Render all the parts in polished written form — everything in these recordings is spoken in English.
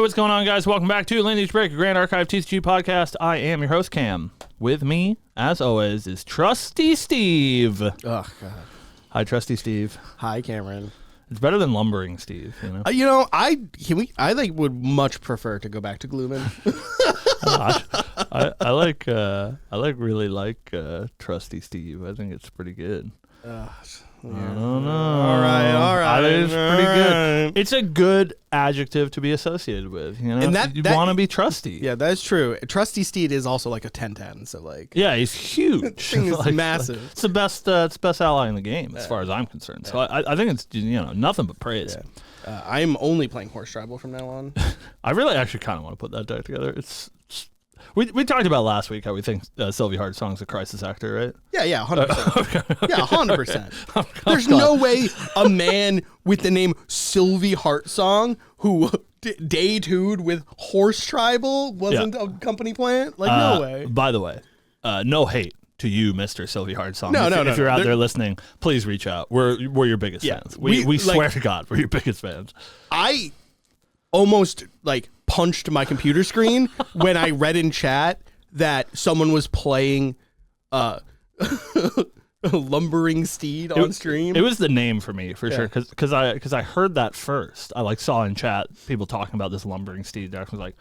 what's going on, guys? Welcome back to Lineage Break, a Grand Archive TCG podcast. I am your host, Cam. With me, as always, is Trusty Steve. Oh, God. Hi, Trusty Steve. Hi, Cameron. It's better than Lumbering Steve, you know? I would much prefer to go back to Gloomin. I really like Trusty Steve. I think it's pretty good. I don't know. All right. I think it's pretty good. It's a good adjective to be associated with. You know, And you want to be trusty. Yeah, that's true. Trusty Steed is also like a 10-10, so like. Yeah, he's huge. Thing is massive. It's the best ally in the game, as far as I'm concerned. So I think it's nothing but praise. Yeah. I'm only playing Horse Tribal from now on. I really actually kind of want to put that deck together. We talked about last week how we think Sylvie Heartsong's a crisis actor, right? Yeah, 100%. Okay. Yeah, 100%. There's no way a man with the name Sylvie Heartsong who day two'd with Horse Tribal wasn't a company plant. Like, no way. By the way, no hate to you, Mr. Sylvie Heartsong. No. If you're out there listening, please reach out. We're your biggest fans. We swear to God, we're your biggest fans. I almost punched my computer screen when I read in chat that someone was playing Lumbering Steed on stream. It was the name for me for sure because I heard that first. I saw in chat people talking about this Lumbering Steed deck. I was like,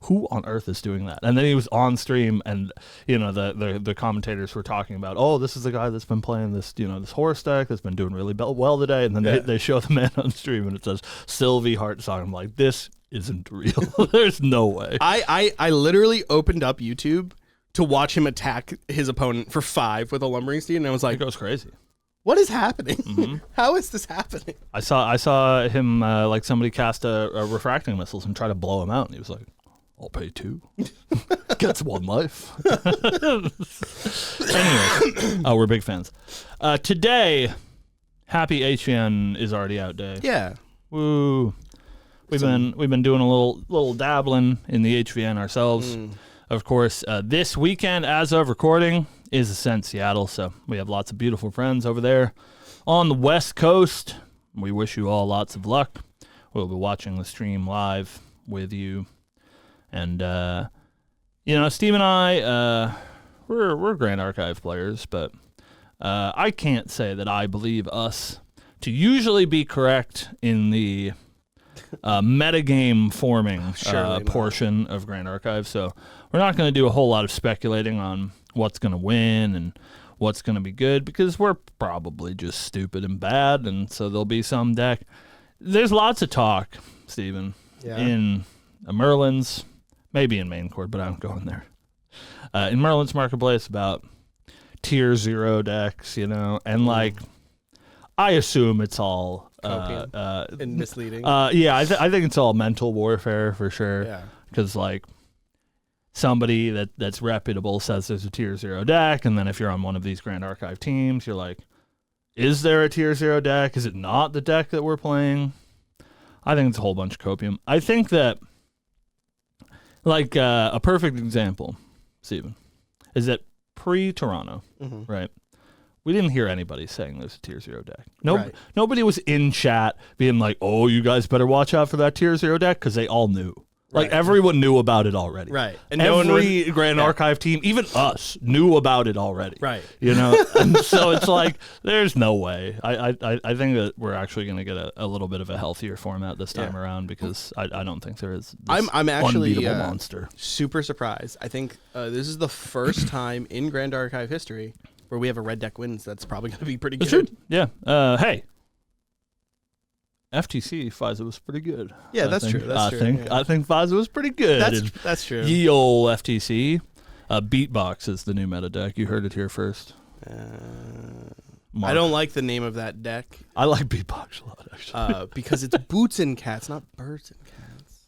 who on earth is doing that? And then he was on stream, and the commentators were talking about, oh, this is the guy that's been playing this this horse deck that's been doing really well today. And then they show the man on stream, and it says Sylvie Heartsong. I'm like, this isn't real. There's no way. I literally opened up YouTube to watch him attack his opponent for 5 with a Lumbering Steed, and I was like, it goes crazy. What is happening? Mm-hmm. How is this happening? I saw him somebody cast a refracting missiles and try to blow him out, and he was like, I'll pay 2. Gets 1 life. Anyway, we're big fans. Today, happy HVN is already out day. Yeah. Woo. We've been doing a little dabbling in the HVN ourselves. Of course, this weekend, as of recording, is Ascent Seattle, so we have lots of beautiful friends over there on the West Coast. We wish you all lots of luck. We'll be watching the stream live with you. And, Steve and I, we're Grand Archive players, but I can't say that I believe us to usually be correct in the metagame forming portion of Grand Archive. So we're not going to do a whole lot of speculating on what's going to win and what's going to be good, because we're probably just stupid and bad, and so there'll be some deck. There's lots of talk, Steven, in Merlin's, maybe in main court, but I don't go in there. In Merlin's Marketplace about tier 0 decks, and I assume it's all and misleading. I think it's all mental warfare for sure. Yeah. Because somebody that's reputable says there's a tier 0 deck, and then if you're on one of these Grand Archive teams, you're like, is there a tier 0 deck? Is it not the deck that we're playing? I think it's a whole bunch of copium. I think that a perfect example, Steven, is that pre-Toronto, right? We didn't hear anybody saying there's a tier 0 deck. Nobody was in chat being like, oh, you guys better watch out for that tier 0 deck, because they all knew. Everyone knew about it already. Right. And every Grand Archive team, even us, knew about it already. Right. And so it's like, there's no way. I think that we're actually going to get a little bit of a healthier format this time around, because I don't think there is this I'm actually unbeatable monster. Super surprised. I think this is the first time in Grand Archive history where we have a red deck wins. That's probably going to be pretty good. True. Yeah. Hey. FTC FISA was pretty good. Yeah, that's true. I think FISA was pretty good. That's true. Ye ol' FTC. Beatbox is the new meta deck. You heard it here first. I don't like the name of that deck. I like Beatbox a lot, actually. Because it's boots and cats, not birds and cats.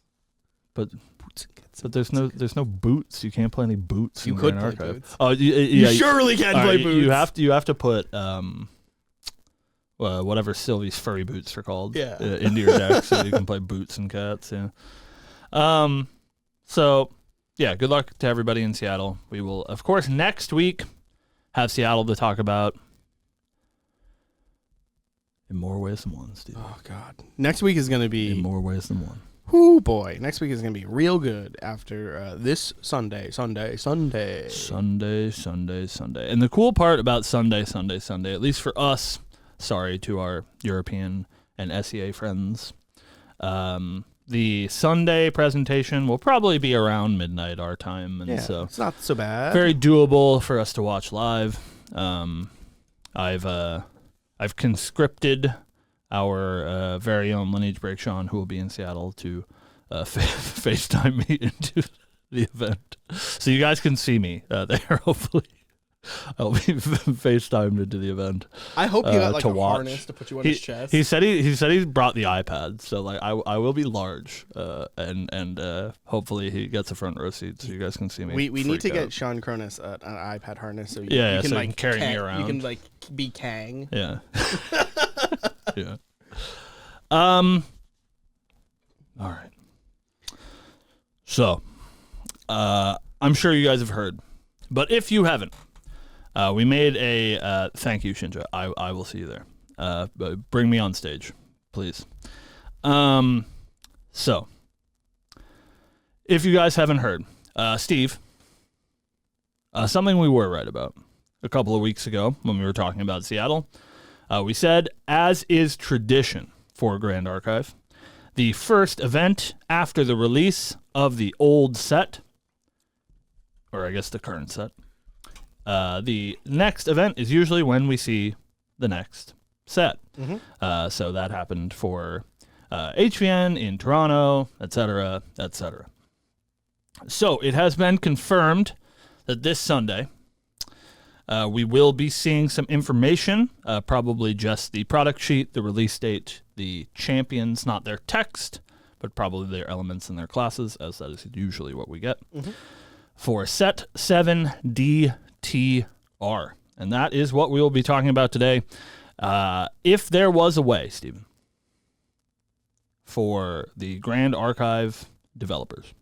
But boots and cats. But there's no boots. You can't play any boots. You in could Grand play Archive. boots. Oh, you surely can play boots. You have to put whatever Sylvie's furry boots are called into your deck, so you can play boots and cats. Yeah. So yeah, good luck to everybody in Seattle. We will, of course, next week have Seattle to talk about in more ways than one, Steve. Oh God, next week is going to be in more ways than one. Whoo boy, next week is gonna be real good after this Sunday. And the cool part about Sunday, at least for us, sorry to our European and SEA friends, the Sunday presentation will probably be around midnight our time, and so it's not so bad. Very doable for us to watch live. I've conscripted our very own Lineage Break Sean, who will be in Seattle, to FaceTime me into the event, so you guys can see me there. Hopefully, I'll be FaceTimed into the event. I hope you got like a harness to put you on his chest. He said he brought the iPad, so like I will be large, and hopefully he gets a front row seat so you guys can see me. We need to get Sean Cronus an iPad harness so you can so like you can carry me around. You can like be Kang. Yeah. Yeah. All right. So, I'm sure you guys have heard, but if you haven't, we made a thank you, Shinja. I will see you there. But bring me on stage, please. So, if you guys haven't heard, Steve, something we were right about a couple of weeks ago when we were talking about Seattle, we said, as is tradition for Grand Archive, the first event after the release of the old set, or I guess the current set, the next event is usually when we see the next set. Mm-hmm. So that happened for HVN in Toronto, etc., etc. So it has been confirmed that this Sunday we will be seeing some information, probably just the product sheet, the release date, the champions, not their text, but probably their elements and their classes, as that is usually what we get, for Set 7 DTR. And that is what we will be talking about today. If there was a way, Stephen, for the Grand Archive developers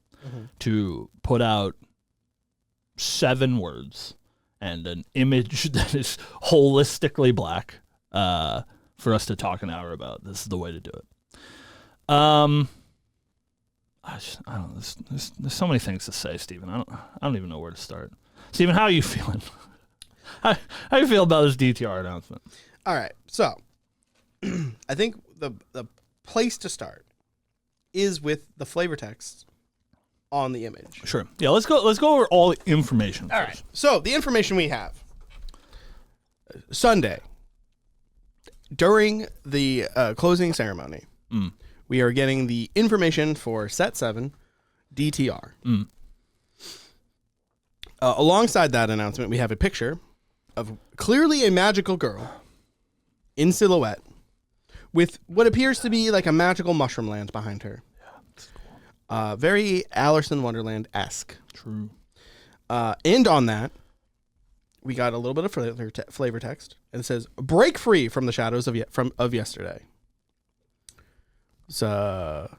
to put out 7 words and an image that is holistically black for us to talk an hour about, this is the way to do it. I don't know. There's so many things to say, Stephen. I don't even know where to start. Stephen, how are you feeling? How you feel about this DTR announcement? All right, so I think the place to start is with the flavor text on the image. Sure. Yeah, let's go over all the information. All right. So the information we have Sunday during the closing ceremony, we are getting the information for Set 7 DTR. Alongside that announcement, we have a picture of clearly a magical girl in silhouette with what appears to be like a magical mushroom land behind her. Very Alice in Wonderland-esque. True. And on that, we got a little bit of flavor text, and it says, "Break free from the shadows of yesterday." It's a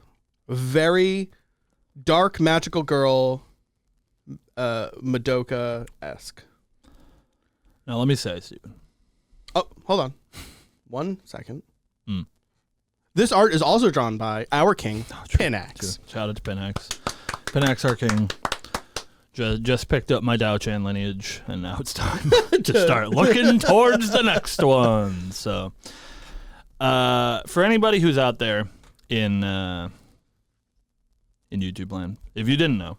very dark magical girl, Madoka-esque. Now let me say, Stephen. Oh, hold on. 1 second. This art is also drawn by our king, Pinax. Shout out to Pinax. Pinax, our king. Just picked up my Dao Chan lineage, and now it's time to start looking towards the next one. So, for anybody who's out there in YouTube land, if you didn't know,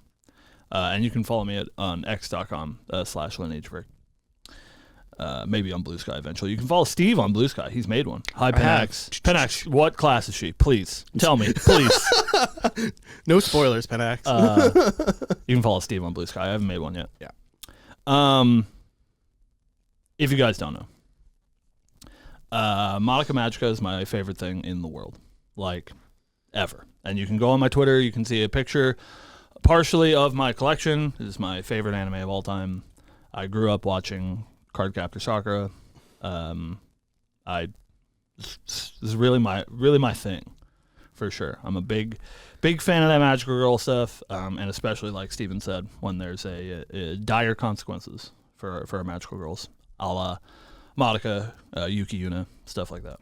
and you can follow me on x.com/lineagebreak. Maybe on Bluesky eventually. You can follow Steve on Bluesky. He's made one. Hi, Pinax. Pinax, what class is she? Please tell me. Please. No spoilers, Pinax. You can follow Steve on Bluesky. I haven't made one yet. Yeah. If you guys don't know, Monica Magica is my favorite thing in the world, like ever. And you can go on my Twitter. You can see a picture, partially of my collection. It is my favorite anime of all time. I grew up watching Cardcaptor Sakura. This is really my thing, for sure. I'm a big fan of that magical girl stuff, and especially like Steven said, when there's a dire consequences for our magical girls, a la Madoka, Yuki Yuna, stuff like that.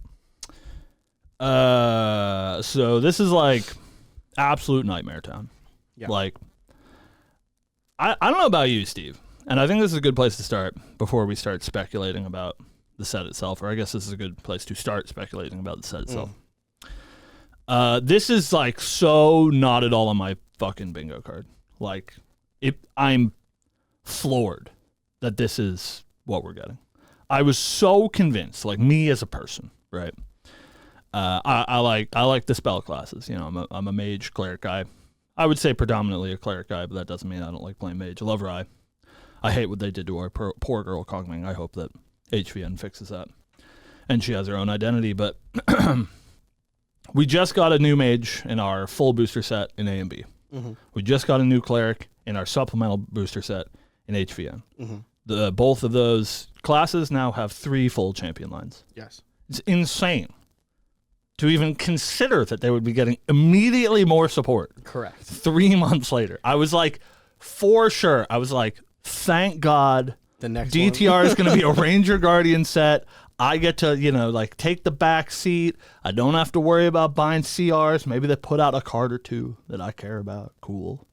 So this is like absolute nightmare town. Yeah. Like, I don't know about you, Steve, and I think this is a good place to start before we start speculating about the set itself, or I guess this is a good place to start speculating about the set itself. This is like so not at all on my fucking bingo card. Like, I'm floored that this is what we're getting. I was so convinced, like me as a person, right? I like the spell classes. You know, I'm a mage cleric guy. I would say predominantly a cleric guy, but that doesn't mean I don't like playing mage. I love Rye. I hate what they did to our poor girl Kogming. I hope that HVN fixes that, and she has her own identity. But we just got a new mage in our full booster set in A and B. Mm-hmm. We just got a new cleric in our supplemental booster set in HVN. Mm-hmm. Both of those classes now have 3 full champion lines. Yes. It's insane to even consider that they would be getting immediately more support. Correct. 3 months later. I was like, for sure. I was like, thank God the next DTR is going to be a Ranger Guardian set. I get to, like take the back seat. I don't have to worry about buying CRs. Maybe they put out a card or 2 that I care about. Cool.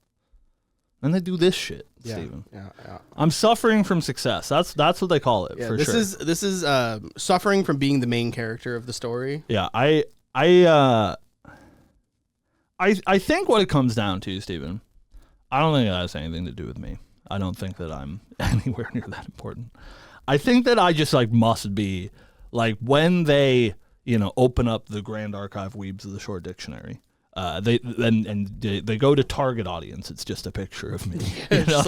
And they do this shit, Steven. Yeah. I'm suffering from success. That's what they call it, for sure. This is suffering from being the main character of the story. Yeah, I think what it comes down to, Steven, I don't think that has anything to do with me. I don't think that I'm anywhere near that important. I think that I just must be when they open up the Grand Archive Weebs of the Short Dictionary. They go to target audience. It's just a picture of me.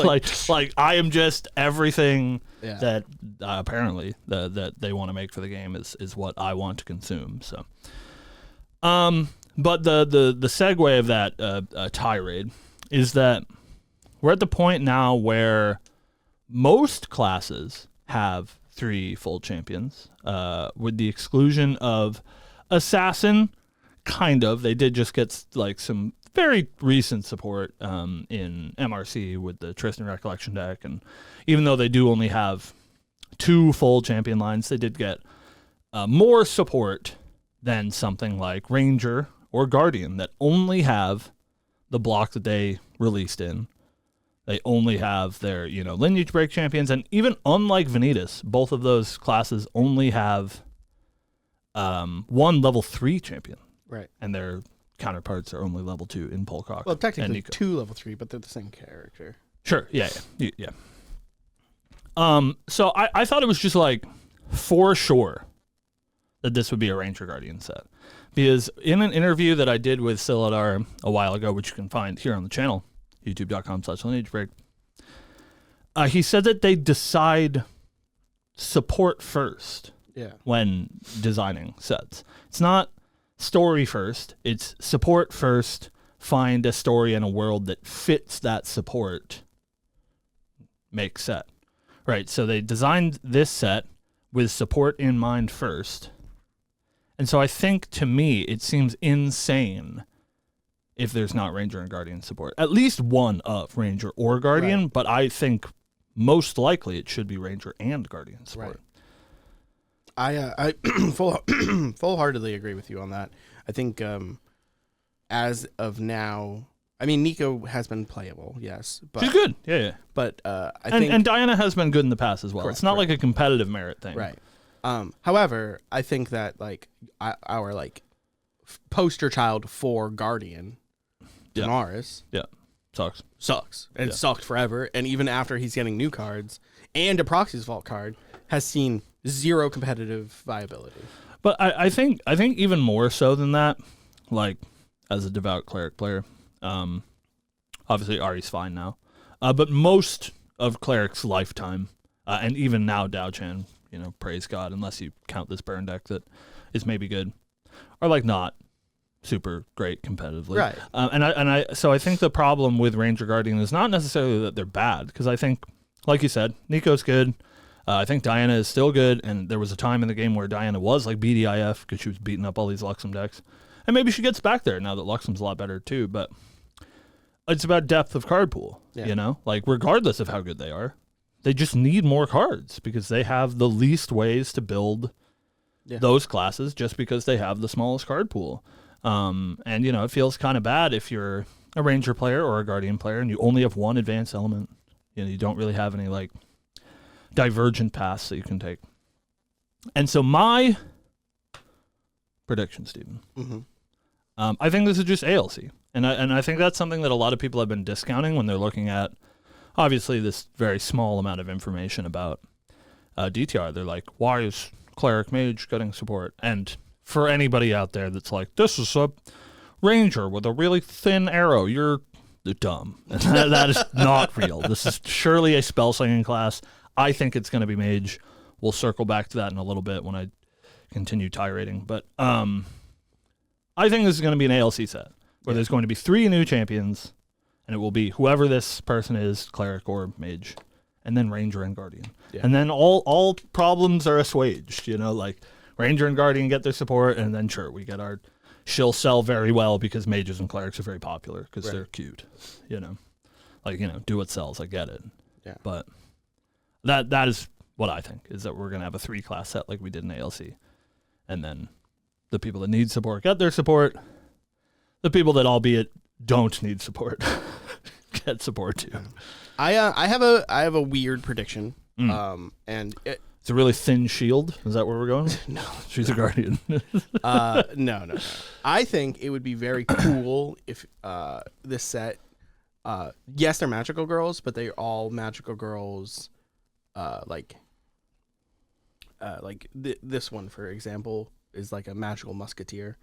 Like I am just everything that apparently that they want to make for the game is what I want to consume. So, but the segue of that tirade is that we're at the point now where most classes have 3 full champions, with the exclusion of Assassin. Kind of. They did just get some very recent support in MRC with the Tristan Recollection deck, and even though they do only have 2 full champion lines, they did get more support than something like Ranger or Guardian that only have the block that they released in. They only have their, Lineage Break champions, and even unlike Vanitas, both of those classes only have 1 level 3 champion. Right. And their counterparts are only level 2 in Polcock. Well, technically 2 level 3, but they're the same character. Sure, yeah. So I thought it was just for sure that this would be a Ranger Guardian set. Because in an interview that I did with Siladar a while ago, which you can find here on the channel, youtube.com/lineagebreak, he said that they decide support first when designing sets. It's not story first, it's support first. Find a story and a world that fits that support. Make set. Right, so they designed this set with support in mind first. And so I think, to me, it seems insane if there's not Ranger and Guardian support. At least one of Ranger or Guardian, but I think most likely it should be Ranger and Guardian support. Right. I full-heartedly agree with you on that. I think as of now, I mean, Nico has been playable, yes. But, she's good, yeah. But I think... And Diana has been good in the past as well. Correct, it's not like a competitive merit thing. Right. However, I think that, our, poster child for Guardian, Danaris... Yeah, sucks. And sucked forever. And even after he's getting new cards and a Proxy's Vault card, has seen 0 competitive viability. But I think even more so than that, as a devout cleric player, obviously Ari's fine now, but most of cleric's lifetime, and even now Dao Chan, praise God, unless you count this burn deck that is maybe good, are not super great competitively. Right. So I think the problem with Ranger Guardian is not necessarily that they're bad, because I think, like you said, Nico's good. I think Diana is still good, and there was a time in the game where Diana was BDIF because she was beating up all these Luxem decks. And maybe she gets back there now that Luxem's a lot better too, but it's about depth of card pool, regardless of how good they are. They just need more cards because they have the least ways to build those classes just because they have the smallest card pool. And, you know, it feels kind of bad if you're a Ranger player or a Guardian player and you only have one advanced element. You know, you don't really have any, like, divergent paths that you can take. And so my prediction, Stephen, I think this is just ALC. And I think that's something that a lot of people have been discounting when they're looking at, obviously, this very small amount of information about DTR. They're like, why is Cleric Mage getting support? And for anybody out there that's like, this is a Ranger with a really thin arrow, you're dumb. That is not real. This is surely a spell slinging class. I think it's going to be Mage. We'll circle back to that in a little bit when I continue tirading. But I think this is going to be an ALC set where there's going to be 3 new champions, and it will be whoever this person is, Cleric or Mage, and then Ranger and Guardian. Yeah. And then all problems are assuaged, you know, like Ranger and Guardian get their support, and then sure, we get our she'll sell very well because Mages and Clerics are very popular because they're cute, you know. Like, you know, do what sells, I get it. Yeah. But that is what I think, is that we're going to have a 3-class set like we did in ALC. And then the people that need support get their support. The people that, albeit, don't need support get support too. I have a weird prediction. And it's a really thin shield. Is that where we're going? No, she's a Guardian. No. I think it would be very cool if this set. Yes, they're magical girls, but they're all magical girls. This one, for example, is like a magical musketeer.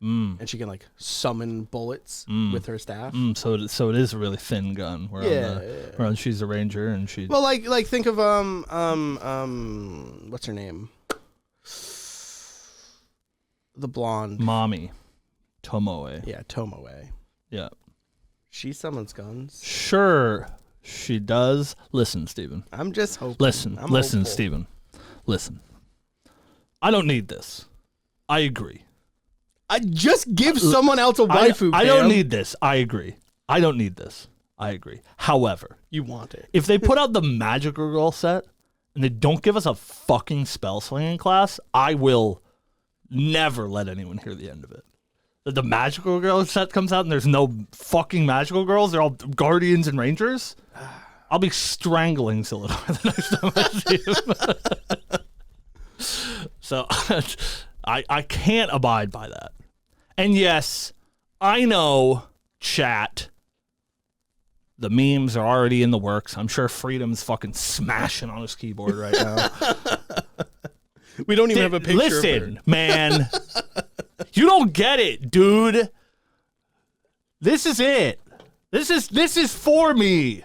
And she can like summon bullets with her staff. So it is a really thin gun. Where she's a Ranger and she. Well, like think of what's her name? The blonde. Mommy, Tomoe. Yeah, Tomoe. Yeah. She summons guns. Sure, she does. Listen, Stephen. I'm just hoping. Listen, Stephen. Listen. I don't need this. I agree. I just give someone else a waifu. I don't need this. I agree. I don't need this. I agree. However, you want it. If they put out the Magical Girl set and they don't give us a fucking spell slinging class, I will never let anyone hear the end of it. The Magical Girl set comes out and there's no fucking Magical Girls. They're all Guardians and Rangers. I'll be strangling Silidor the next time I see him. So I can't abide by that. And yes, I know, chat, the memes are already in the works. I'm sure Freedom's fucking smashing on his keyboard right now. We don't even have a picture Listen, of her. Man. You don't get it, dude. This is it. This is for me.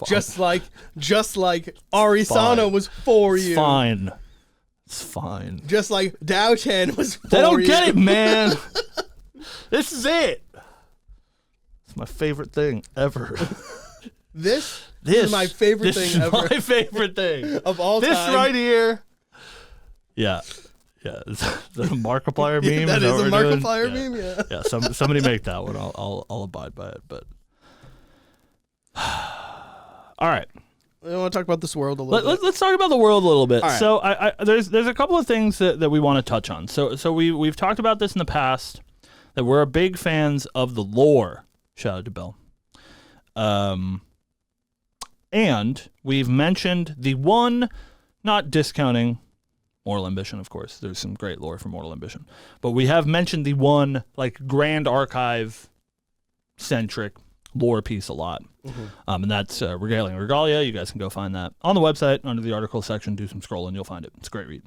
Just like Arisana was for you. It's fine. Just like Dao-Chen was for you. They don't get it, man. This is it. It's my favorite thing ever. This is my favorite thing ever. This is my favorite thing. Of all time. This right here. Yeah. Is that a Markiplier meme? That is a Markiplier meme, yeah. Yeah, somebody make that one. I'll abide by it, but all right. I want to talk about this world a little bit. Let's talk about the world a little bit. Right. So there's a couple of things that we want to touch on. So we've talked about this in the past, that we're big fans of the lore. Shout out to Bill. And we've mentioned the one, not discounting Mortal Ambition, of course. There's some great lore for Mortal Ambition. But we have mentioned the one, like, Grand Archive-centric lore piece a lot. And that's Regalia and Regalia. You guys can go find that on the website under the article section. Do some scrolling. You'll find it. It's a great read.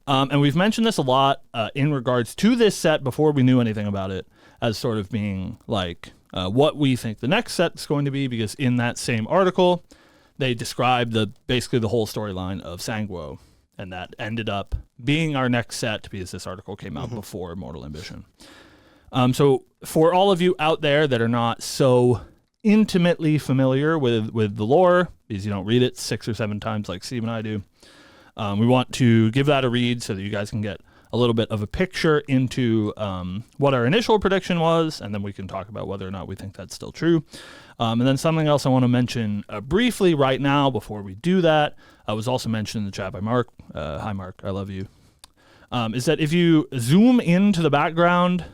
And we've mentioned this a lot in regards to this set before we knew anything about it, as sort of being like what we think the next set is going to be, because in that same article, they described basically the whole storyline of Sanguo, and that ended up being our next set because this article came out before Mortal Ambition. So for all of you out there that are not so intimately familiar with the lore, because you don't read it 6 or 7 times like Steve and I do, we want to give that a read so that you guys can get a little bit of a picture into what our initial prediction was, and then we can talk about whether or not we think that's still true. And then something else I want to mention briefly right now before we do that, was also mentioned in the chat by Mark. Hi, Mark. I love you. is that if you zoom into the background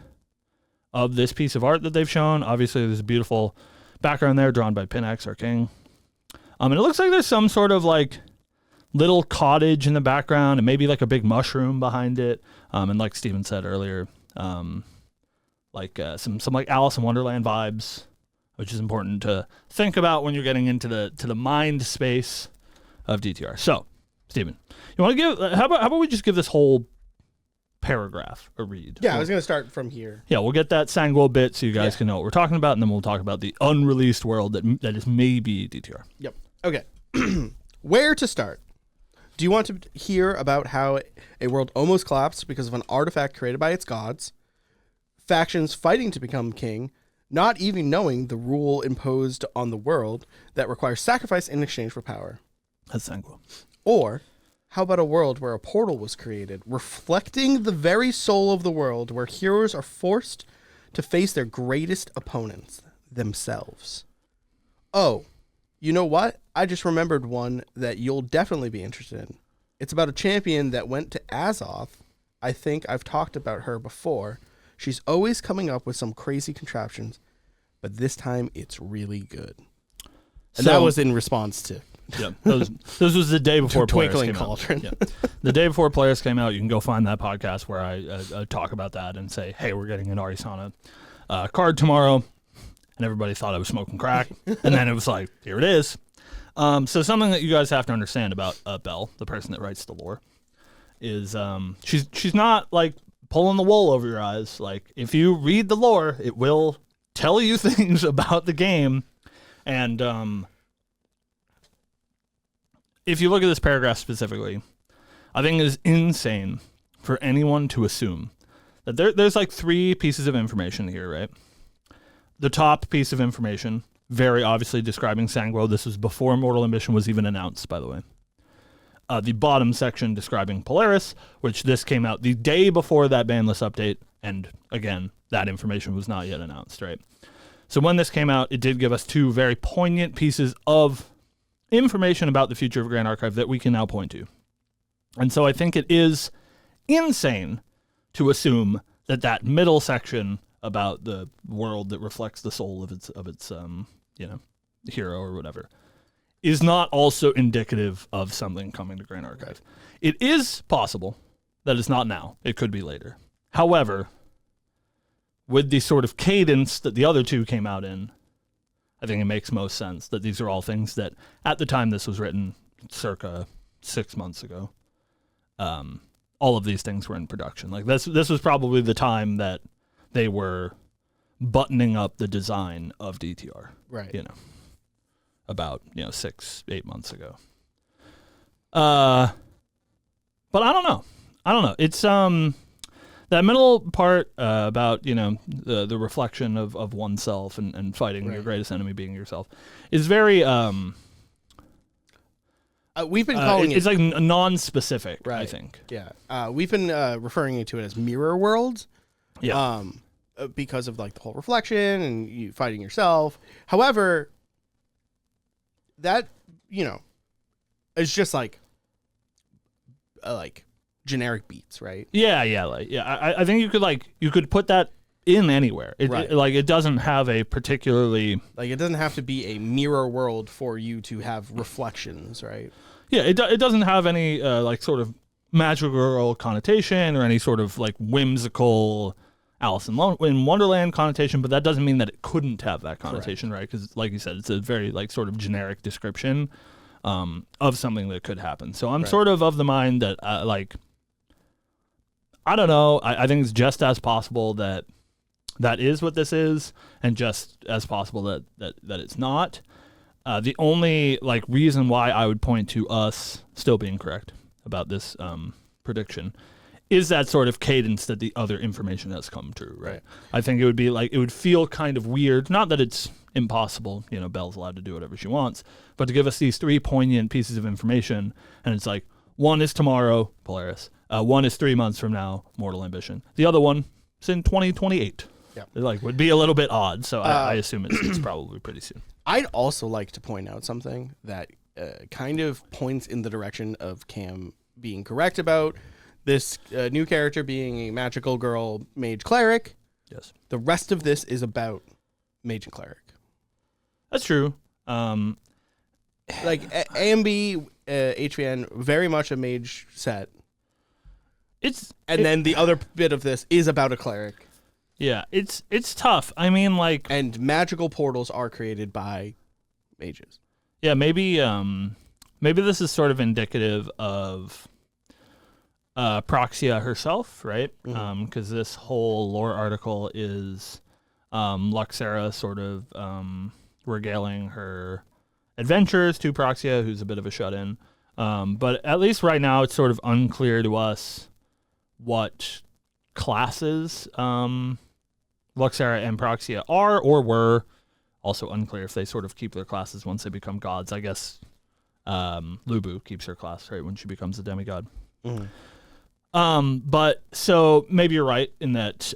of this piece of art that they've shown, obviously there's a beautiful background there drawn by Pinex, our king. And it looks like there's some sort of like little cottage in the background and maybe like a big mushroom behind it. And like Steven said earlier, some like Alice in Wonderland vibes, which is important to think about when you're getting into the mind space of DTR. So, Steven, you want to give? How about we just give this whole paragraph a read? Yeah, I was going to start from here. Yeah, we'll get that Sanguo bit so you guys can know what we're talking about, and then we'll talk about the unreleased world that is maybe DTR. Yep. Okay. Where to start? Do you want to hear about how a world almost collapsed because of an artifact created by its gods, factions fighting to become king, not even knowing the rule imposed on the world that requires sacrifice in exchange for power? That's Sanguo. Or how about a world where a portal was created, reflecting the very soul of the world, where heroes are forced to face their greatest opponents, themselves? Oh, you know what? I just remembered one that you'll definitely be interested in. It's about a champion that went to Azoth. I think I've talked about her before. She's always coming up with some crazy contraptions, but this time it's really good. And that was in response to... Yeah, this was the day before Players came Cauldron. out. Yeah. The day before Players came out, you can go find that podcast where I talk about that and say, hey, we're getting an Arisana card tomorrow. And everybody thought I was smoking crack. And then it was like, here it is. So something that you guys have to understand about Belle, the person that writes the lore, is she's not like pulling the wool over your eyes. Like, if you read the lore, it will tell you things about the game. And if you look at this paragraph specifically, I think it is insane for anyone to assume that there's like three pieces of information here, right? The top piece of information, very obviously describing Sanguo. This was before Mortal Ambition was even announced, by the way. The bottom section describing Polaris, which this came out the day before that ban list update, and again, that information was not yet announced, right? So when this came out, it did give us two very poignant pieces of information about the future of Grand Archive that we can now point to. And so I think it is insane to assume that middle section about the world that reflects the soul of its hero or whatever is not also indicative of something coming to Grand Archive. It is possible that it's not now. It could be later. However, with the sort of cadence that the other two came out in, I think it makes most sense that these are all things that, at the time this was written, circa 6 months ago, all of these things were in production. Like this was probably the time that they were buttoning up the design of DTR. Right. About 6-8 months ago. But I don't know. It's that middle part about the reflection of oneself and fighting your greatest enemy being yourself is very we've been calling it's like non-specific, right. I think. Yeah. We've been referring to it as mirror worlds. Yeah. Because of like the whole reflection and you fighting yourself. However, that is just like generic beats, right? Yeah. I think you could put that in anywhere. It doesn't have a particularly it doesn't have to be a mirror world for you to have reflections, right? Yeah, it doesn't have any sort of magical connotation or any sort of like whimsical Alice in Wonderland connotation, but that doesn't mean that it couldn't have that connotation, right? Because, like you said, it's a very sort of generic description of something that could happen. So I'm sort of the mind that I don't know. I think it's just as possible that is what this is, and just as possible that it's not. The only reason why I would point to us still being correct about this prediction is that sort of cadence that the other information has come true, right? I think it would be it would feel kind of weird, not that it's impossible, Belle's allowed to do whatever she wants, but to give us these three poignant pieces of information, and it's one is tomorrow, Polaris, one is 3 months from now, Mortal Ambition, the other one is in 2028. Yeah. It would be a little bit odd, so I assume it's probably pretty soon. I'd also like to point out something that kind of points in the direction of Cam being correct about This new character being a magical girl mage cleric. Yes. The rest of this is about mage and cleric. That's true. Like AMB, HVN, very much a mage set. Then the other bit of this is about a cleric. Yeah, it's tough. I mean, like, and magical portals are created by mages. Yeah, maybe this is sort of indicative of Proxia herself, right? Because this whole lore article is Luxera sort of regaling her adventures to Proxia, who's a bit of a shut-in. But at least right now, it's sort of unclear to us what classes Luxera and Proxia are or were. Also unclear if they sort of keep their classes once they become gods. I guess Lubu keeps her class, right, when she becomes a demigod. But so maybe you're right in that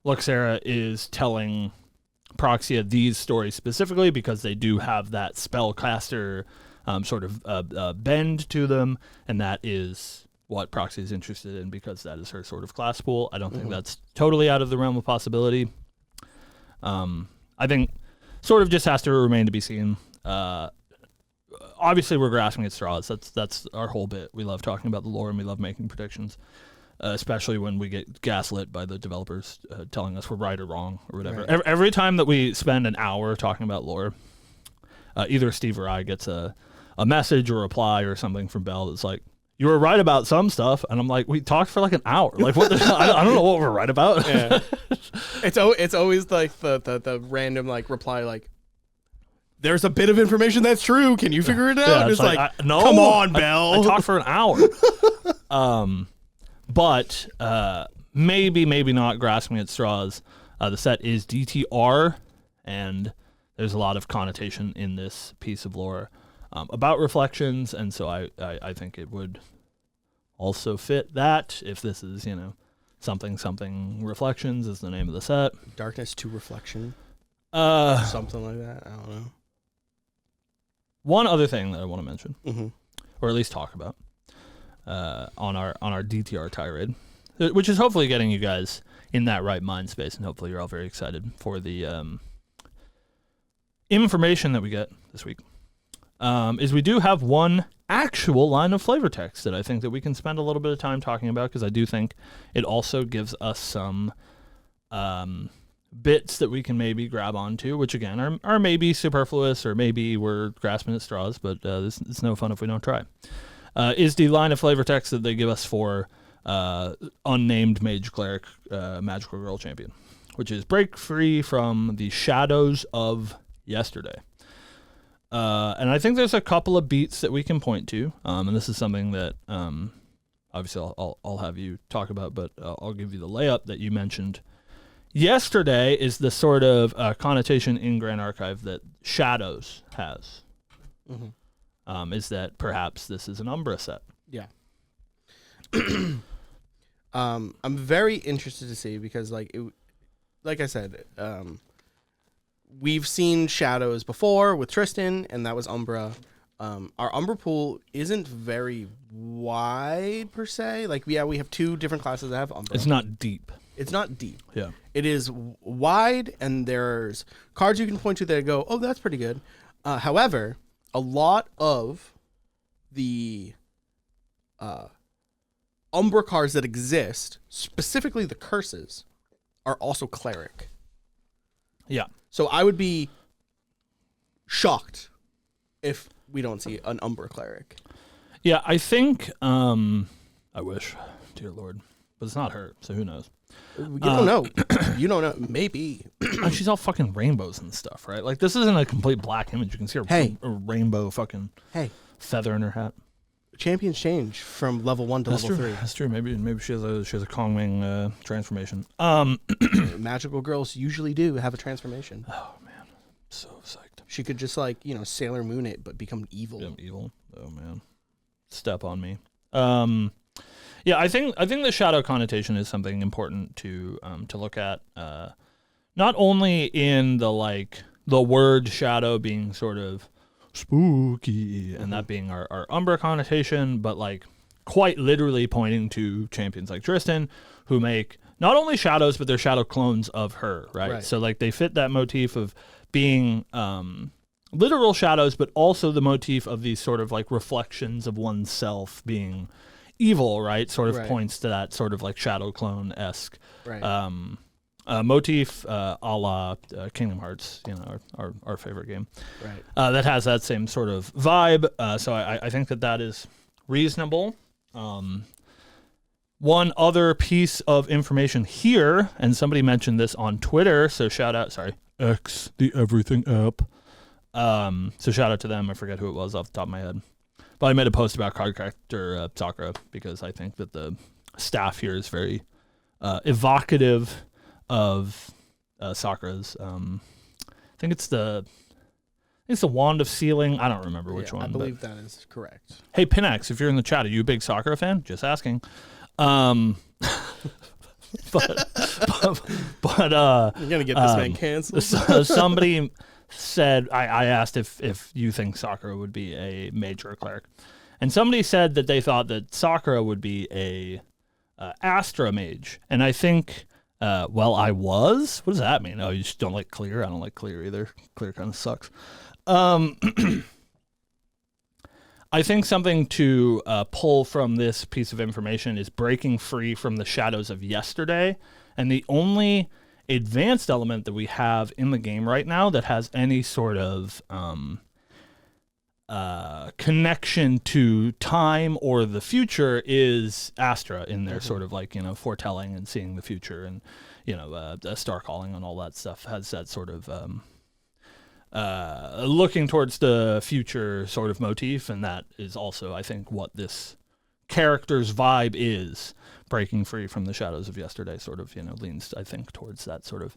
Luxera is telling Proxia these stories specifically because they do have that spellcaster sort of bend to them, and that is what Proxia is interested in because that is her sort of class pool. I don't think that's totally out of the realm of possibility. I think sort of just has to remain to be seen. Obviously, we're grasping at straws. That's our whole bit. We love talking about the lore and we love making predictions, especially when we get gaslit by the developers telling us we're right or wrong or whatever. Right. Every time that we spend an hour talking about lore, either Steve or I gets a message or reply or something from Bell that's like, you were right about some stuff, and I'm like, we talked for like an hour. Like, what? I don't know what we're right about. Yeah. It's always like the random like reply like, there's a bit of information that's true. Can you figure it out? Yeah, it's like no, come on, Bell. I talked for an hour. But maybe not grasping at straws. The set is DTR, and there's a lot of connotation in this piece of lore about reflections, and so I think it would also fit that if this is, something reflections is the name of the set. Darkness to reflection. Something like that. I don't know. One other thing that I want to mention, or at least talk about, on our DTR tirade, which is hopefully getting you guys in that right mind space, and hopefully you're all very excited for the information that we get this week. Is we do have one actual line of flavor text that I think that we can spend a little bit of time talking about, because I do think it also gives us some bits that we can maybe grab onto, which again are maybe superfluous or maybe we're grasping at straws, but it's no fun if we don't try. Is the line of flavor text that they give us for unnamed mage cleric magical girl champion, which is break free from the shadows of yesterday. And I think there's a couple of beats that we can point to, and this is something that obviously I'll have you talk about, but I'll give you the layup that you mentioned. Yesterday is the sort of connotation in Grand Archive that Shadows has. Is that perhaps this is an Umbra set? Yeah. I'm very interested to see because, like I said, we've seen Shadows before with Tristan, and that was Umbra. Our Umbra pool isn't very wide per se. Like, we have two different classes that have Umbra. It's not deep. It's not deep. Yeah. It is wide, and there's cards you can point to that go, oh, that's pretty good. However, a lot of the Umbra cards that exist, specifically the curses, are also cleric. Yeah. So I would be shocked if we don't see an Umbra cleric. Yeah, I think, I wish, dear Lord, but it's not her, so who knows? You don't know. You don't know. Maybe. She's all fucking rainbows and stuff, right? Like, this isn't a complete black image. You can see a rainbow fucking feather in her hat. Champions change from level 1 to level 3. That's true. Maybe she has a Kongming transformation. Magical girls usually do have a transformation. Oh man, so psyched. She could just Sailor Moon it, but become evil. Yeah, evil. Oh man, step on me. Yeah, I think the shadow connotation is something important to look at. Not only in the word shadow being sort of spooky and that being our Umbra connotation, but quite literally pointing to champions like Tristan, who make not only shadows, but they're shadow clones of her, right? So like they fit that motif of being literal shadows, but also the motif of these sort of like reflections of oneself being evil, right? Sort of points to that sort of like shadow clone-esque motif, a la Kingdom Hearts, our favorite game. That has that same sort of vibe. So I think that is reasonable. One other piece of information here, and somebody mentioned this on Twitter, so shout out, X, the everything app. So shout out to them. I forget who it was off the top of my head. But I made a post about card character Sakura because I think that the staff here is very evocative of Sakura's. I think it's the Wand of Sealing. I don't remember which one. I believe that is correct. Hey, Pinex, if you're in the chat, are you a big Sakura fan? Just asking. But you're gonna get this man canceled. Somebody said, I asked if you think Sakura would be a mage or a cleric, and somebody said that they thought that Sakura would be a Astra mage, and I think I was. What does that mean? Oh, you just don't like clear? I don't like clear either. Clear kind of sucks. I think something to pull from this piece of information is breaking free from the shadows of yesterday. And the only advanced element that we have in the game right now that has any sort of connection to time or the future is Astra in their sort of like, foretelling and seeing the future, and, star calling and all that stuff has that sort of looking towards the future sort of motif, and that is also, I think, what this character's vibe is. Breaking free from the shadows of yesterday sort of, leans, I think, towards that sort of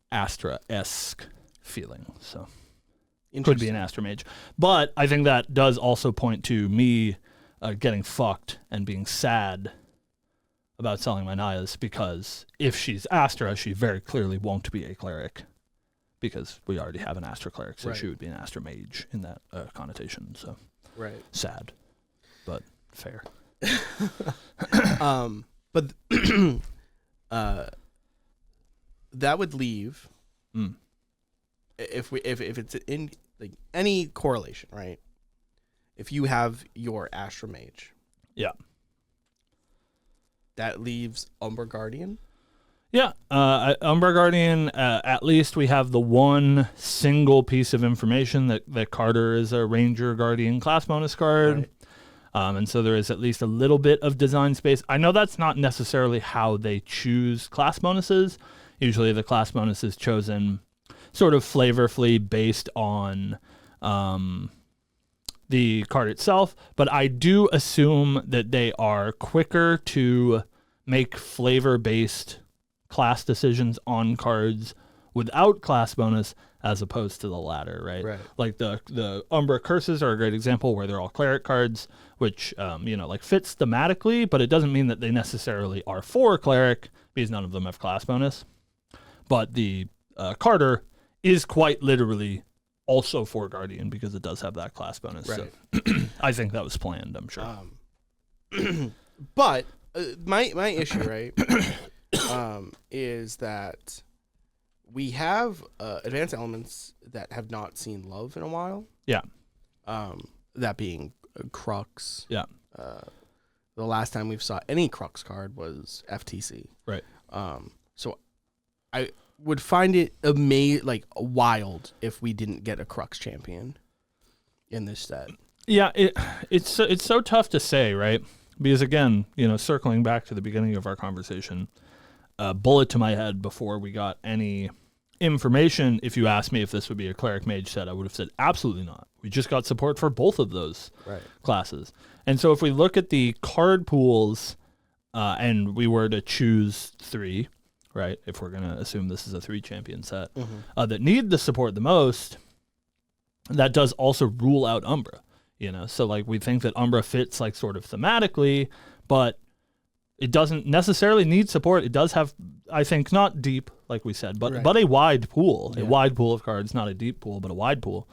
Astra-esque feeling. So could be an Astra mage. But I think that does also point to me getting fucked and being sad about selling my Nayas, because if she's Astra, she very clearly won't be a cleric, because we already have an Astra cleric, so she would be an Astra mage in that connotation. So sad, but fair. But that would leave if it's in like any correlation, right? If you have your Astra mage, that leaves Umbra Guardian. Yeah, Umbra Guardian, at least we have the one single piece of information that Carter is a Ranger Guardian class bonus card. And so there is at least a little bit of design space. I know that's not necessarily how they choose class bonuses. Usually the class bonus is chosen sort of flavorfully based on the card itself, but I do assume that they are quicker to make flavor-based class decisions on cards without class bonus as opposed to the latter, right? Like the Umbra Curses are a great example where they're all cleric cards, which like fits thematically, but it doesn't mean that they necessarily are for cleric because none of them have class bonus. But the Carter is quite literally also for Guardian because it does have that class bonus. So I think that was planned, I'm sure. But my issue, right, is that we have advanced elements that have not seen love in a while. Yeah. That being Crux. Yeah. The last time we saw any Crux card was FTC. Right. So I would find it wild if we didn't get a Crux champion in this set. Yeah, it's so tough to say, right? Because again, circling back to the beginning of our conversation, bullet to my head before we got any information, if you asked me if this would be a cleric mage set, I would have said absolutely not. We just got support for both of those classes. And so if we look at the card pools and we were to choose 3, right, if we're going to assume this is a 3 champion set, that need the support the most, that does also rule out Umbra. So like we think that Umbra fits like sort of thematically, but it doesn't necessarily need support. It does have, I think, not deep, like we said, but a wide pool. A wide pool of cards, not a deep pool, but a wide pool.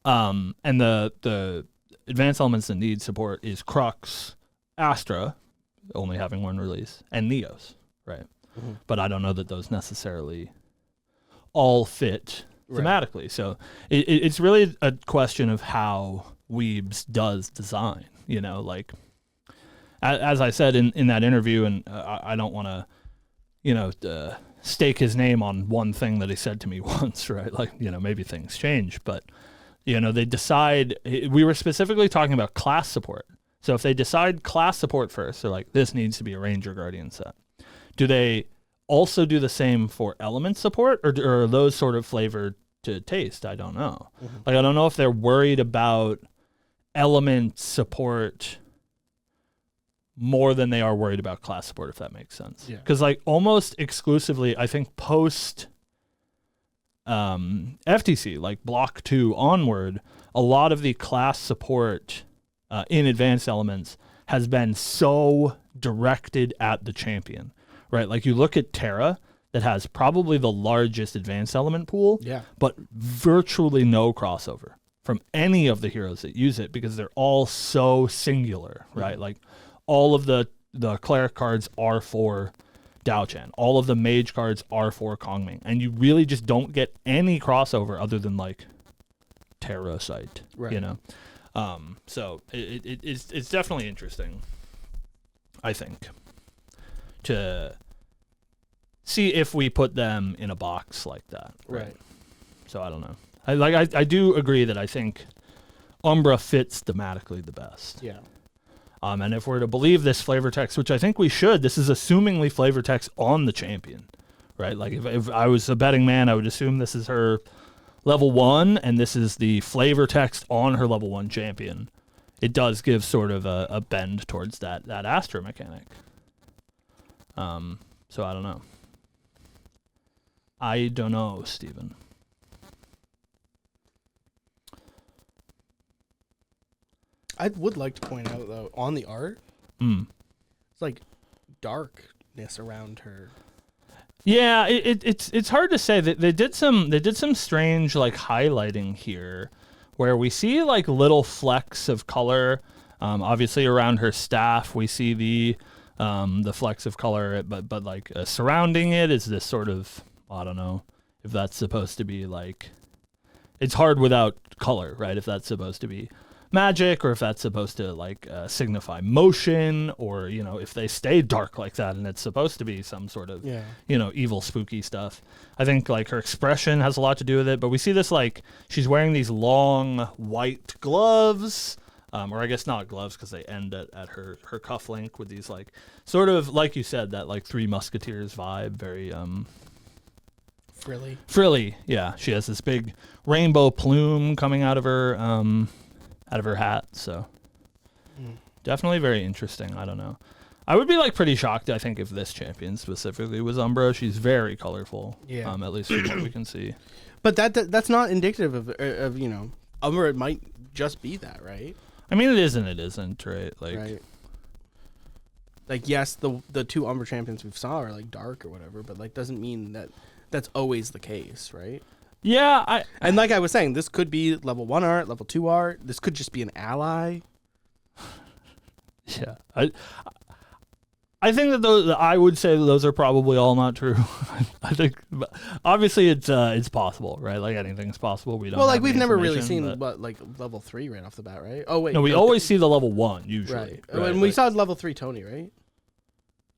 And the advanced elements that need support is Crux, Astra only having one release, and Neos, right? Mm-hmm. But I don't know that those necessarily all fit thematically. So it's really a question of how Weebs does design, like as I said in that interview, and I don't want to, stake his name on one thing that he said to me once, right? Like, maybe things change, but, they decide, we were specifically talking about class support. So if they decide class support first, they're like, this needs to be a Ranger Guardian set. Do they also do the same for element support, or are those sort of flavored to taste? I don't know. Mm-hmm. Like, I don't know if they're worried about element support more than they are worried about class support, if that makes sense. Because like almost exclusively, I think post FTC, like Block 2 onward, a lot of the class support in advanced elements has been so directed at the champion, right? Like you look at Terra, that has probably the largest advanced element pool, but virtually no crossover from any of the heroes that use it because they're all so singular, right? Mm-hmm. Like all of the cleric cards are for Dao-Chan. All of the mage cards are for Kongming. And you really just don't get any crossover other than like Terra Sight, So it's definitely interesting, I think, to see if we put them in a box like that. Right. So I don't know. I do agree that I think Umbra fits thematically the best. Yeah. And if we're to believe this flavor text, which I think we should, this is assumingly flavor text on the champion, right? Like if I was a betting man, I would assume this is her level 1, and this is the flavor text on her level 1 champion. It does give sort of a bend towards that Astra mechanic. So I don't know. I don't know, Steven. I would like to point out, though, on the art, it's like darkness around her. Yeah, it's hard to say. That they did some strange like highlighting here, where we see like little flecks of color. Obviously around her staff, we see the flecks of color, but like surrounding it is this sort of, I don't know if that's supposed to be like, it's hard without color, right? If that's supposed to be magic, or if that's supposed to like signify motion, or if they stay dark like that and it's supposed to be some sort of evil spooky stuff. I think like her expression has a lot to do with it, but we see this like she's wearing these long white gloves, or I guess not gloves because they end at her cufflink, with these like sort of like you said, that like Three Musketeers vibe, very frilly. Yeah, she has this big rainbow plume coming out of her hat, so definitely very interesting. I don't know. I would be like pretty shocked, I think, if this champion specifically was Umbra. She's very colorful, at least from what we can see. But that's not indicative of Umbra. It might just be that, right? I mean, it is and it isn't, right? Like, right. Like, yes, the two Umbra champions we saw are like dark or whatever, but like doesn't mean that that's always the case, right? Yeah, and like I was saying, this could be level 1 art, level 2 art. This could just be an ally. Yeah, I think that I would say that those are probably all not true. I think obviously it's possible, right? Like anything's possible. We don't. Well, like we've never really seen like level 3 right off the bat, right? Oh wait, no, we always see the level 1 usually. Right. And we saw level 3 Tony, right?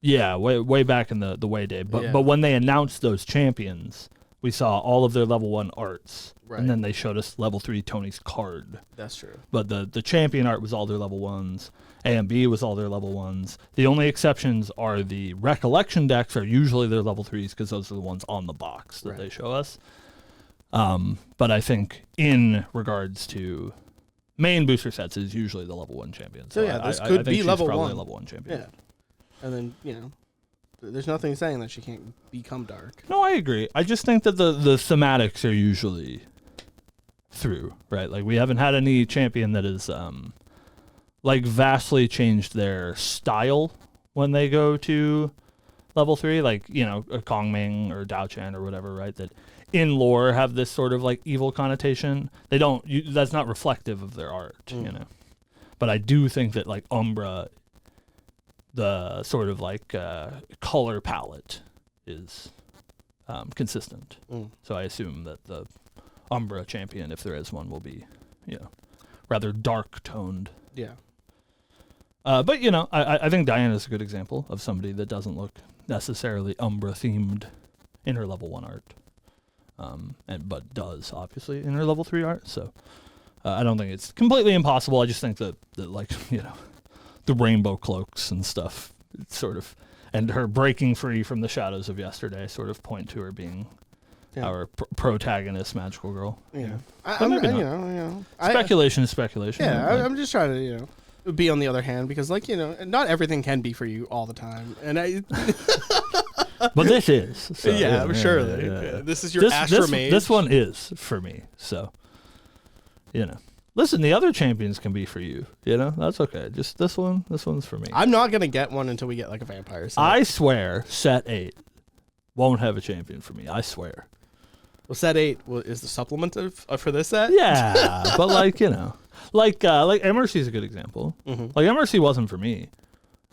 Yeah, way back in the way day, but when they announced those champions, we saw all of their level 1 arts, and then they showed us level 3 Tony's card. That's true. But the champion art was all their level 1s. A and B was all their level 1s. The only exceptions are the recollection decks are usually their level 3s because those are the ones on the box that they show us. But I think in regards to main booster sets is usually the level 1 champion. So yeah, this could be level 1. Probably a level 1 champion. Yeah. And then, there's nothing saying that she can't become dark. No, I agree. I just think that the thematics are usually through, right? Like we haven't had any champion that is like vastly changed their style when they go to level 3, like, a Kongming or Dao-Chan or whatever, right? That in lore have this sort of like evil connotation. They don't, that's not reflective of their art, But I do think that like Umbra the sort of like color palette is consistent. So I assume that the Umbra champion, if there is one, will be, rather dark toned. Yeah. But I think Diana's a good example of somebody that doesn't look necessarily Umbra themed in her level 1 art, but does obviously in her level 3 art. So I don't think it's completely impossible. I just think that like the rainbow cloaks and stuff sort of, and her breaking free from the shadows of yesterday sort of point to her being our protagonist, magical girl. Yeah, speculation is speculation. Yeah, I'm just trying to be on the other hand, because not everything can be for you all the time, and I. But this is. So, surely. Yeah. This is your astromage. This one is for me. So, listen, the other champions can be for you. That's okay. Just this one's for me. I'm not gonna get one until we get like a vampire set. I swear, set 8 won't have a champion for me. I swear. Well, set 8 is the supplement for this set. Yeah, but like MRC is a good example. Mm-hmm. Like MRC wasn't for me.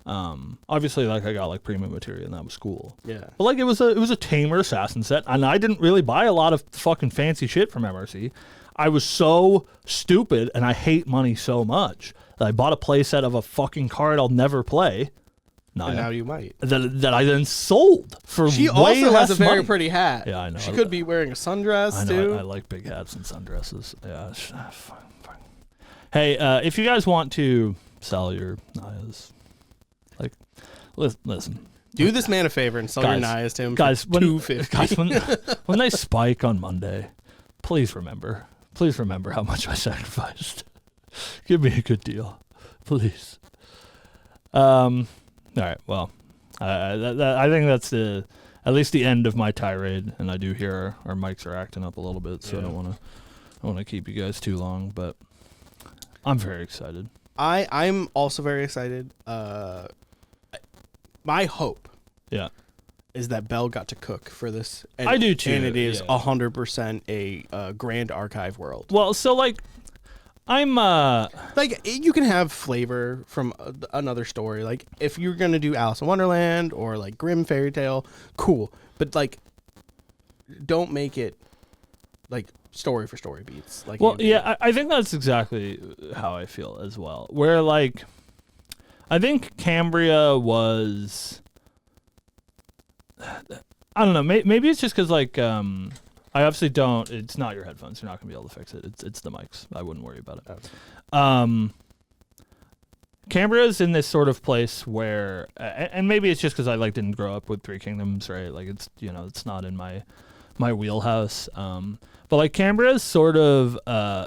Obviously, like I got like premium material and that was cool. Yeah. But like it was a tamer assassin set, and I didn't really buy a lot of fucking fancy shit from MRC. I was so stupid, and I hate money so much that I bought a play set of a fucking card I'll never play. And now you might. That I then sold for she way also less has a very money. pretty hat. Yeah, I know. She could be wearing a sundress too. I like big hats and sundresses. Yeah. Fine. Hey, if you guys want to sell your Nayas, like, listen. Do this man a favor and sell your Nayas to him guys, for $250. Guys, when they spike on Monday, please remember how much I sacrificed. Give me a good deal, please. All right. Well, I think that's at least the end of my tirade, and I do hear our mics are acting up a little bit, so I don't want to keep you guys too long, but I'm very excited. I'm also very excited. My hope, is that Belle got to cook for this. And, I do too, and it is 100% a Grand Archive world. Well, so like, I'm like, you can have flavor from another story. Like if you're gonna do Alice in Wonderland or like Grimm Fairy Tale, cool. But like, don't make it like story for story beats. Like, well, I think that's exactly how I feel as well. Where like, I think Cambria was, I don't know. Maybe it's just because like I obviously don't. It's not your headphones. You're not gonna be able to fix it. It's the mics. I wouldn't worry about it. Okay. Cambria's in this sort of place where, and maybe it's just because I like didn't grow up with Three Kingdoms, right? Like it's it's not in my wheelhouse. But like Cambria's sort of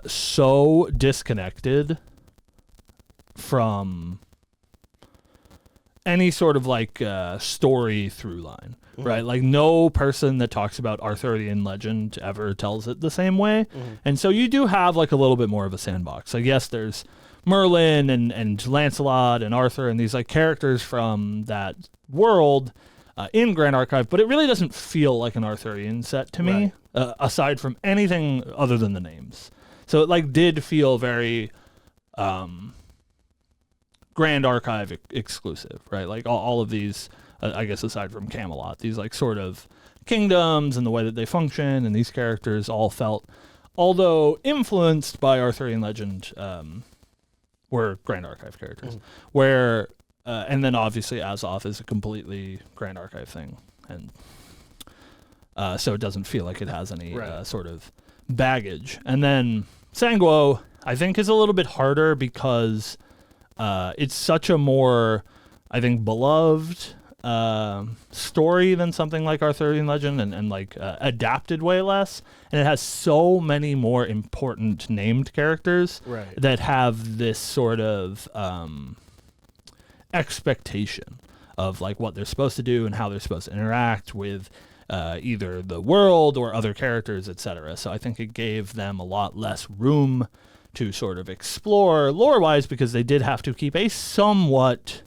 so disconnected from any sort of like story through line. Right, like no person that talks about Arthurian legend ever tells it the same way, and so you do have like a little bit more of a sandbox. Like yes, there's Merlin and Lancelot and Arthur and these like characters from that world in Grand Archive, but it really doesn't feel like an Arthurian set to me, aside from anything other than the names. So it like did feel very Grand Archive exclusive, right? Like all of these. I guess aside from Camelot, these like sort of kingdoms and the way that they function and these characters all felt, although influenced by Arthurian legend, were Grand Archive characters. Where, and then obviously Azoth is a completely Grand Archive thing, and so it doesn't feel like it has any sort of baggage. And then Sanguo, I think, is a little bit harder because it's such a more, I think, beloved story than something like Arthurian legend and like adapted way less, and it has so many more important named characters that have this sort of expectation of like what they're supposed to do and how they're supposed to interact with either the world or other characters, etc. So I think it gave them a lot less room to sort of explore lore-wise because they did have to keep a somewhat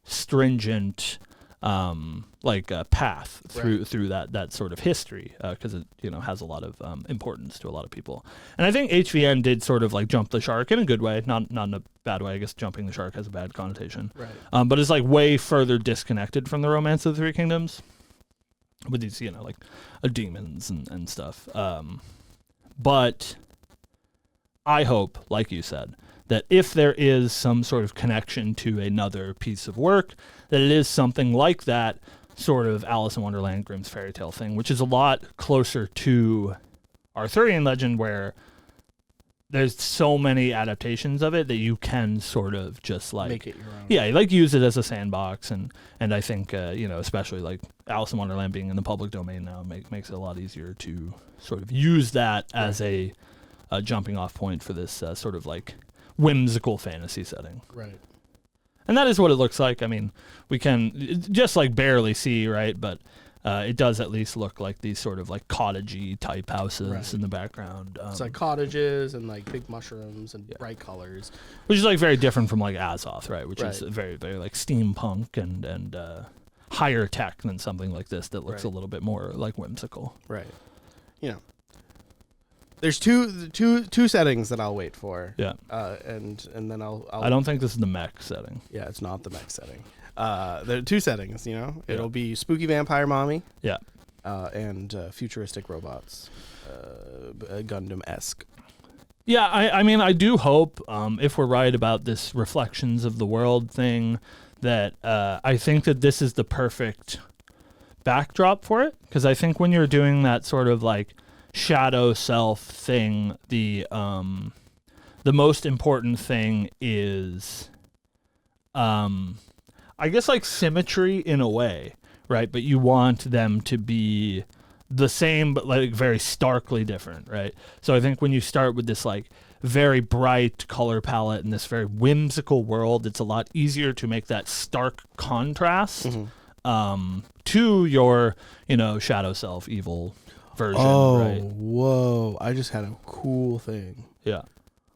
stringent path through that sort of history, because it has a lot of importance to a lot of people. And I think HVN did sort of like jump the shark in a good way, not in a bad way. I guess jumping the shark has a bad connotation, right? But it's like way further disconnected from the Romance of the Three Kingdoms with these like demons and stuff. But I hope, like you said, that if there is some sort of connection to another piece of work, that it is something like that sort of Alice in Wonderland, Grimm's fairy tale thing, which is a lot closer to Arthurian legend, where there's so many adaptations of it that you can sort of just like make it your own. Yeah, like use it as a sandbox, and I think especially like Alice in Wonderland being in the public domain now makes it a lot easier to sort of use that as a jumping off point for this sort of like whimsical fantasy setting. Right. And that is what it looks like. I mean, we can just like barely see, right? But it does at least look like these sort of like cottagey type houses in the background. It's like cottages and like big mushrooms and bright colors. Which is like very different from like Azoth, right? Which is very, very like steampunk and higher tech than something like this that looks a little bit more like whimsical. Right. There's two settings that I'll wait for. Yeah. And then I'll I don't think this is the mech setting. Yeah, it's not the mech setting. There are two settings, It'll be spooky vampire mommy. Yeah. And futuristic robots. Gundam-esque. Yeah, I mean, I do hope, if we're right about this reflections of the world thing, that I think that this is the perfect backdrop for it. Because I think when you're doing that sort of like shadow self thing, the most important thing is I guess like symmetry in a way, right? But you want them to be the same but like very starkly different, right? So I think when you start with this like very bright color palette and this very whimsical world, it's a lot easier to make that stark contrast to your shadow self evil version. Right? Whoa. I just had a cool thing. Yeah.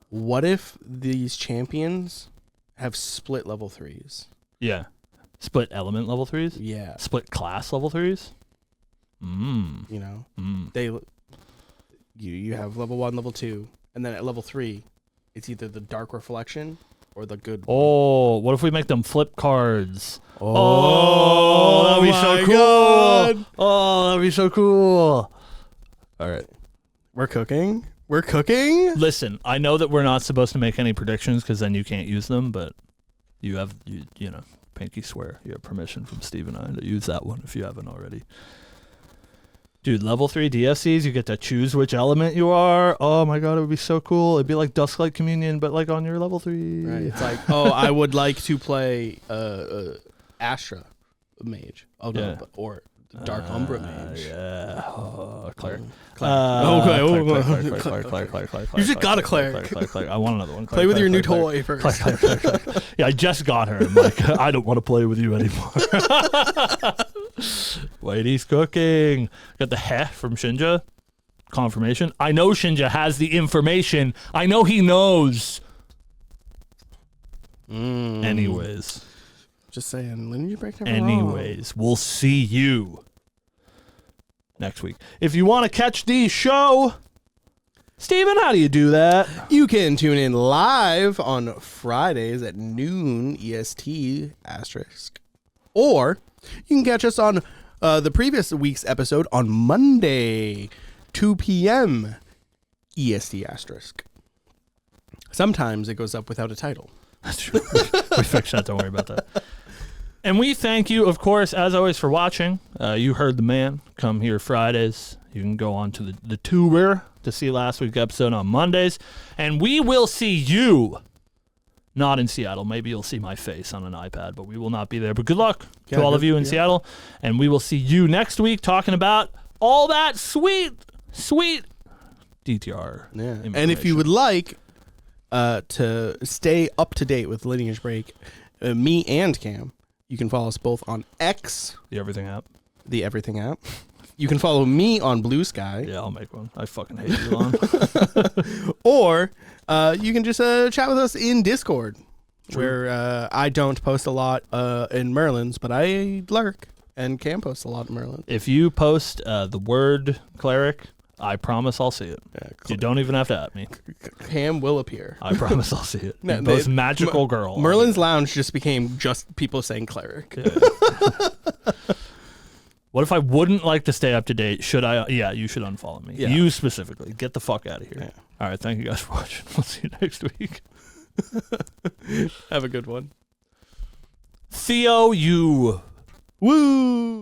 What if these champions have split level 3s? Yeah. Split element level 3s? Yeah. Split class level 3s? They you have level 1, level 2, and then at level 3, it's either the dark reflection or the good one. Oh, what if we make them flip cards? Oh, that'd be so cool. God. Oh, that'd be so cool. All right. We're cooking. Listen, I know that we're not supposed to make any predictions because then you can't use them, but you have, pinky swear. You have permission from Steve and I to use that one if you haven't already. Dude, level 3 DFCs, you get to choose which element you are. Oh my god, it would be so cool. It'd be like Dusklight Communion, but like on your level 3. Right. It's like, I would like to play Astra Mage. Oh, no, Yeah. or Dark Umbra Mage. Yeah. Oh, cleric. Cleric. You just got a cleric. Cleric. I want another one. Play with your new toy first. Cleric. Yeah, I just got her. I'm like, I don't want to play with you anymore. Lady's cooking. Got the heh from Shinja. Confirmation. I know Shinja has the information. I know he knows. Anyways. Just saying, Lineage break never Anyways, we'll see you next week. If you want to catch the show, Steven, how do you do that? You can tune in live on Fridays at noon EST asterisk. Or you can catch us on the previous week's episode on Monday, 2 p.m. EST asterisk. Sometimes it goes up without a title. That's true. We fixed that. Don't worry about that. And we thank you, of course, as always, for watching. You heard the man. Come here Fridays. You can go on to the tour to see last week's episode on Mondays. And we will see you, not in Seattle. Maybe you'll see my face on an iPad, but we will not be there. But good luck to all of you in Seattle. And we will see you next week talking about all that sweet DTR. Yeah. And if you would like to stay up to date with Lineage Break, me and Cam, you can follow us both on X. The Everything app. You can follow me on Bluesky. Yeah, I'll make one. I fucking hate Elon. Or you can just chat with us in Discord. where I don't post a lot in Merlin's, but I lurk and can post a lot in Merlin's. If you post the word cleric, I promise I'll see it. Yeah, You don't even have to at me. Cam will appear. I promise I'll see it. No, Most magical girl. Merlin's Lounge just became just people saying cleric. Yeah. What if I wouldn't like to stay up to date? Should I? Yeah, you should unfollow me. Yeah. You specifically. Get the fuck out of here. Yeah. All right. Thank you guys for watching. We'll see you next week. Have a good one. Theo, you. Woo!